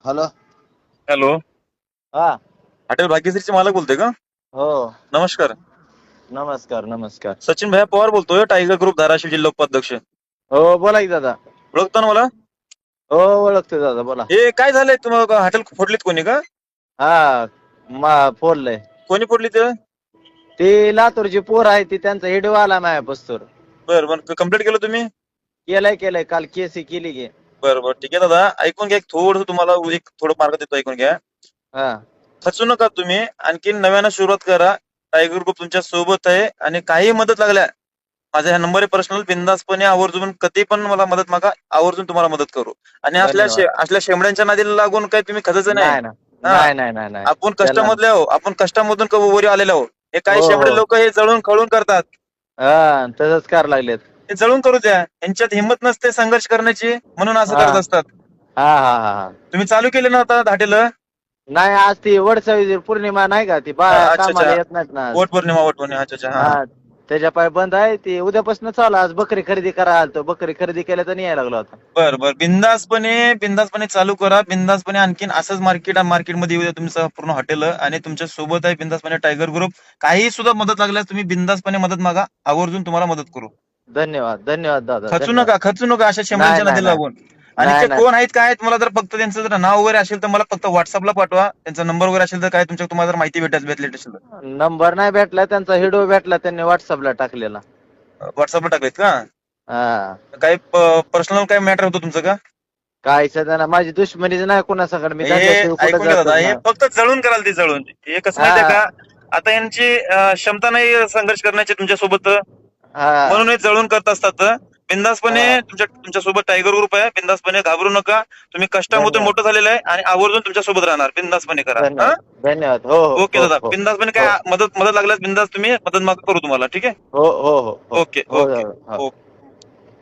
Hello. Hello. हा. Hotel भाग्यश्रीचे मालक बोलतोय का? हो. नमस्कार. नमस्कार नमस्कार. सचिन भैया पवार बोलतोय, टायगर ग्रुप धाराशिव जिल्हा उपाध्यक्ष. हो बोला की दादा. ओळखता ना मला? हो ओळखतो दादा, बोला. हे काय झालंय, तुम्हाला हॉटेल फोडलीत कोणी का? हा फोडलंय. कोणी फोडली ते? ते लातूरची पोर आहे ती, त्यांचा हिडिओ आला माझ्या बसतोर. बरं कंप्लीट केलं तुम्ही? केलंय काल केसी केली गे. बरं ठीक आहे दादा, ऐकून घ्या. थोडं तुम्हाला थोडं मार्ग देतो, ऐकून घ्या. हा. खचू नका तुम्ही, आणखी नव्यानं सुरुवात करा. टायगर ग्रुप तुमच्या सोबत आहे आणि काही मदत लागल्या, माझा ह्या नंबर आहे पर्सनल, बिंदासपणे आवर्जून कधी पण मला मदत मागा, आवर्जून तुम्हाला मदत करू. आणि धन्यवाद. असल्या शेमड्यांच्या नादीला लागून काही तुम्ही खचायचं नाही. नाही ना. हा, नाही आपण त्याला. कष्टामधले आहो, आपण कष्टामधून वरी आलेले आहो. हे काही हो शेमडे हो. लोक हे जळून खळून करतात. हा तसंच करायला लागलेत. ते जळून करू द्या, यांच्यात हिंमत नसते संघर्ष करण्याची, म्हणून असं हा करत असतात. हा. तुम्ही चालू केले ना आता हॉटेल? नाही, आज ती वडसावित्री पौर्णिमा नाही का, ती अच्छा कामाला अच्छा, येत नाहीत ना आज. वट पौर्णिमा. अच्छा हा. हा. त्याच्या पाय बंद आहे ती, उद्यापासून चालू. आज बकरी खरेदी करायला आलतो, बकरी खरेदी केल्या तर यायला लागलो आता. बरं बिंदासपणे चालू करा. बिंदासपणे आणखीन असंच मार्केटमध्ये येऊ द्या तुमचं पूर्ण हॉटेल, आणि तुमच्या सोबत आहे बिंदासपणे टायगर ग्रुप. काही सुद्धा मदत लागल्यास तुम्ही बिंदासपणे मदत मागा, आवर्जून तुम्हाला मदत करू. धन्यवाद दादा, खचू धन्यवाद. नका अशा शेमड्यांच्या नाही नादी लागून. आणि ते नाही. कोण आहेत काय आहेत, मला जर फक्त त्यांचं जर नाव वगैरे असेल तर मला फक्त व्हॉट्सअपला पाठवा. त्यांचा नंबर वगैरे असेल तर काय तुम्हाला जर माहिती भेटली असेल तर. नंबर नाही भेटला, त्यांचा हिडिओ भेटला, त्यांनी व्हॉट्सअपला टाकलेला. व्हॉट्सअपला टाकलेत का? हा. काही पर्सनल काय मॅटर होतं तुमचं का? काय सध्या माझी दुश्मनीच नाही कोणासंगड, मी हे त्यांच्याशिवाय कुठं ऐकून घ्या जातच दादा, हे नाही. फक्त जळून कराल, ते जळून. हे कसं माहितीये का, आता यांची क्षमता नाही संघर्ष करण्याची तुमच्या सोबत, हा. म्हणून हे जळून करत असतात. बिंदासपणे तुमच्या सोबत टायगर ग्रुप आहे, बिंदासपणे घाबरू नका. तुम्ही कष्टामधून मोठं झालेलं आहे आणि आवर्जून तुमच्या सोबत राहणार. बिंदासपणे करा. धन्यवाद. हो ओके दादा, बिंदासपणे हो काय मदत लागल्यास बिंदास तुम्ही मदत माग करू तुम्हाला. ठीक आहे. हो. ओके.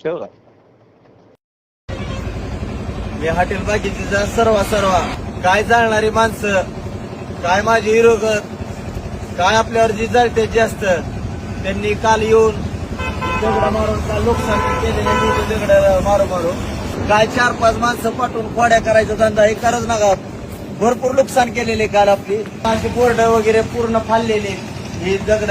ठेवू का? मी हॉटेल बाकीची सर्व काय जाणणारी माणसं, काय माझी हिरोगत, काय आपल्यावर जी जळते जास्त, त्यांनी काल येऊन दगड मारून काल नुकसान केलेले, दगड मारून काय 4-5 माणसं पाठवून खोड्या करायचा धंदा हे करच नका. भरपूर नुकसान केलेले काल आपली, बोर्ड वगैरे पूर्ण फाडलेले, ही दगड